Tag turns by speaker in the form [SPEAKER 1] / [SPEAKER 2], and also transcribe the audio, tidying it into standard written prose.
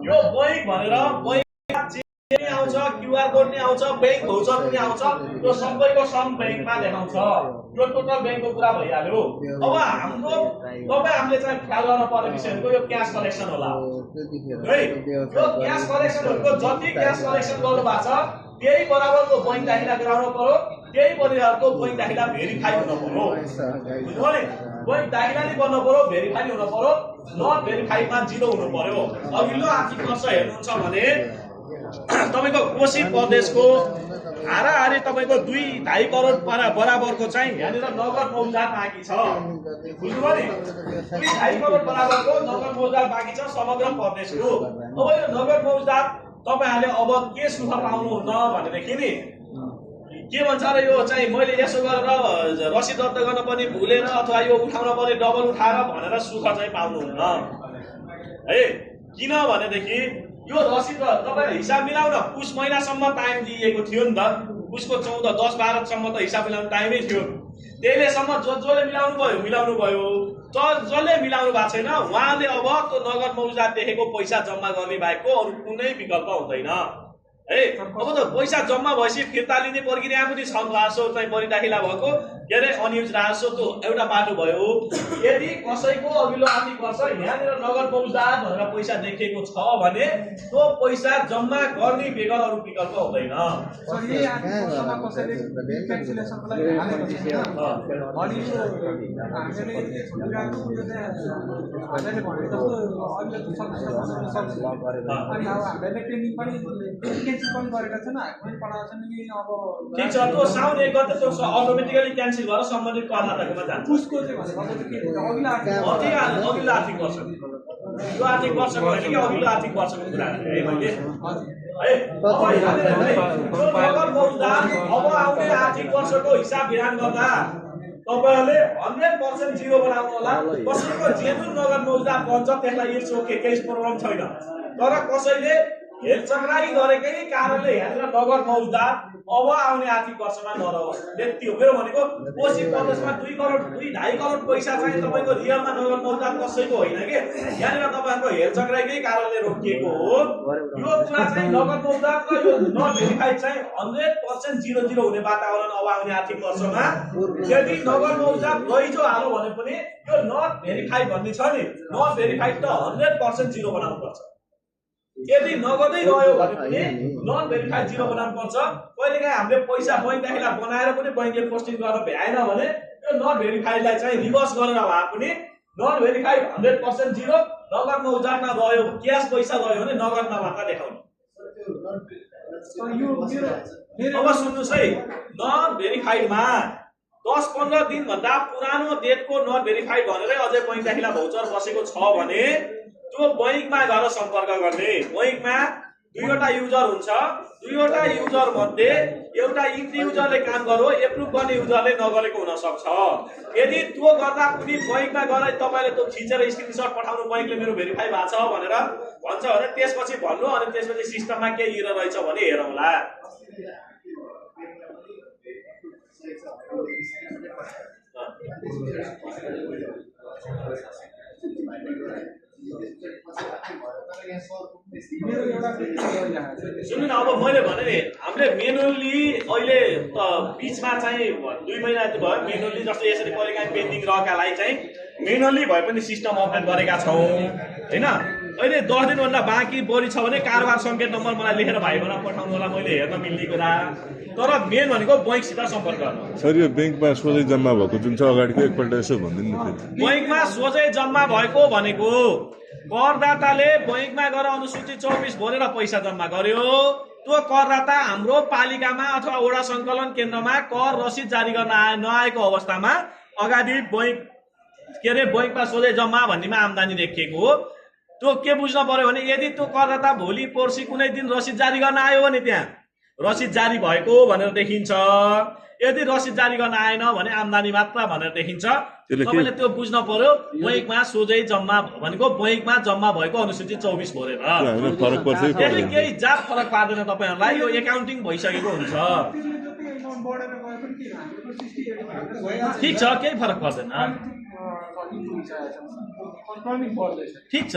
[SPEAKER 1] यो बैंक भनेर बैंक आउँछ, क्यूआर कोड नि आउँछ, बैंक भाउचर पनि आउँछ, त्यो सबैको सम बैंकमा देखाउँछ। यो टोटल बैंकको कुरा भइहाल्यो। अब हामीले चाहिँ ख्याल गर्न पर्ने विषयको यो क्याश कलेक्सन होला है। यो क्याश कलेक्सनहरुको जति क्याश कलेक्सन गर्नु भएको छ त्यही बराबरको बैंक दाखिला गराउनु पर्यो, त्यही बराबरको बैंक दाखिला भेरिफाई हुन पर्यो। बुझ्नुभयो नि? बैंक दाखिला नि गर्नु पर्यो, भेरिफाई हुन पर्यो, नट भेरिफाइडमा जिरो हुनु पर्यो। अघिल्लो आर्थिक वर्ष हेर्नुहुन्छ भने तपाईको कोशी प्रदेशको हाराहारी तपाईको 2.5 करोड बराबरको चाहिँ यहाँनिर नगद मौजात बाँकी छ। बुझ्नुभयो नि? 2.5 करोड बराबरको नगद मौजात बाँकी छ समग्र प्रदेशको। अब यो नगद मौजात तपाईहरुले अब के सुख पाउनुहुन्न भनेदेखि नि के भन्छ र यो चाहिँ मैले यसो गरेर रसिद रद्द गर्न पनि भुलेर अथवा यो उठाउन पनि डबल उठाएर भनेर सुख चाहिँ पाउनुहुन्न है। किन भनेदेखि यो रसिद तपाईले हिसाब मिलाउन पुस महिनासम्म टाइम दिएको थियो नि त। पुसको 14, 10, 12 सम्म त हिसाब मिलाउन टाइमै थियो। त्यसलेसम्म जसले मिलाउनु भयो जसले मिलाउनु भएको छैन उहाँले अब त्यो नगद मौजात देखेको पैसा जम्मा गर्ने बाहेकको अरु कुनै विकल्प हुँदैन है। अब त पैसा जम्मा भएपछि फिर्ता लिने प्रक्रिया पनि छ। राजस्व चाहिँ बढी दाखिला भएको के अरे अनयुज राजस्व त्यो एउटा बाटो भयो। यदि कसैको अघिल्लो आर्थिक वर्ष यहाँनिर नगद मौजात भनेर पैसा देखिएको छ भने त्यो पैसा जम्मा गर्ने बेगर अरु विकल्प हुँदैन। ठीक छ, त्यो साउन 1 गते त्यो अटोमेटिकली क्यान्सल भएर सम्बन्धित करदाताकोमा जान्छ। उसको चाहिँ भनेको अघिल्लो आर्थिक वर्ष यो आर्थिक वर्षको होइन कि अघिल्लो आर्थिक वर्षको कुरा है मैले है। अब आउने आर्थिक वर्षको हिसाब विधान गर्दा तपाईहरुले 100% जिरो बनाउनु होला। कसैको जेनुन नगद मौजात भन्छ त्यसलाई इट्स ओके, केही प्रब्लम छैन। तर कसैले हेरचक्राई गरेकै कारणले यहाँनिर नगद मौजात अब आउने आर्थिक वर्षमा नरहोस् त्यति हो मेरो भनेको। कोशी प्रदेशमा 2 करोड 2.5 करोड पैसा चाहिँ तपाईको रियलमा नगद मौजात कसैको होइन के, यहाँनिर तपाईहरुको हेरचक्राईकै कारणले रोकिएको हो। यो कुरा चाहिँ नगद मौजात र यो नट भेरिफाइड चाहिँ 100% जिरो हुने वातावरण अब आउने आर्थिक वर्षमा। यदि नगद मौजात गइजो हालो भने पनि यो नट भेरिफाइड भन्ने छ नि, नट भेरिफाइड त 100% जिरो बनाउनु पर्छ। यदि नगदै रह्यो भने पनि नन भेरिफाइड जिरो बनाउनु पर्छ। कहिलेकाहीँ हामीले पैसा बैंक दाखिला बनाएर पनि बैंकले पोस्टिङ गर्न भ्याएन भने यो नन भेरिफाइडलाई चाहिँ रिभर्स गरेर भए पनि नन भेरिफाइड 100% जिरो, नगद मौजातमा रह्यो क्याश पैसा रह्यो भने नगदमा मात्र देखाउने। अब सुन्नुस् है, नन भेरिफाइडमा 10-15 दिन भन्दा पुरानो डेटको नन भेरिफाइड भनेरै अझै बैंक दाखिला भाउचर बसेको छ भने त्यो बैंकमा गएर सम्पर्क गर्ने। बैंकमा 2वटा युजर हुन्छ, 2वटा युजर मध्ये एउटा इन्ट्री युजरले काम गर्यो, एप्रुभ गर्ने युजरले नगरेको हुन सक्छ। यदि त्यो गर्दा पनि बैंकमा गएर तपाईले त्यो खिचेर स्क्रिनशट पठाउनु बैंकले मेरो भेरिफाई भएको छ भनेर भन्छ भने त्यसपछि भन्नु, अनि त्यसपछि सिस्टममा के एरर रहेछ भने हेरौँला। सुन्नु न, अब मैले भने नि हामीले मेनुअली अहिले बीचमा चाहिँ 2 महिना भयो मेनुअली जस्तो यसरी कहिलेकाहीँ पेन्डिङ रहेकालाई चाहिँ मेनुअली भए पनि सिस्टम अपडेट गरेका छौँ हैन। अहिले 10 दिन भन्दा बाँकी बढी छ भने कारोबार संकेत नम्बर मलाई लेखेर भाइ बना पठाउनु होला, मैले हेर्न मिल्ने कुरा। तर मेन भनेको बैंकसित सम्पर्क गर्नु।
[SPEAKER 2] सर यो बैंकमा सोझै जम्मा भएको जुन छ अगाडिको एकपल्ट यसो भनिदिनु न।
[SPEAKER 1] बैंकमा सोझै जम्मा भएको भनेको करदाताले बैंकमा गएर अनुसूची 24 भरेर पैसा जम्मा गर्यो। त्यो करदाता हाम्रो पालिकामा अथवा वडा संकलन केन्द्रमा कर रसिद जारी गर्न नआएको अवस्थामा अगाडि बैंक के अरे बैंकमा सोझै जम्मा भन्नेमा आम्दानी देखिएको हो। त्यो के बुझ्न पर्यो भने यदि त्यो करदाता भोलि पर्सि कुनै दिन रसिद जारी गर्न आयो भने त्यहाँ रसिद जारी भएको भनेर देखिन्छ। यदि रसिद जारी गर्न आएन भने आम्दानी मात्र भनेर देखिन्छ। तपाईले त्यो बुझ्न पर्यो। बैंकमा सोझै जम्मा भनेको बैंकमा जम्मा भएको अनुसूची 24 भरेर त्यसले केही जात फरक पार्दैन तपाईहरुलाई। यो एकाउन्टिङ भइसकेको हुन्छ। ठीक छ, केही फरक पर्दैन। ठीक छ।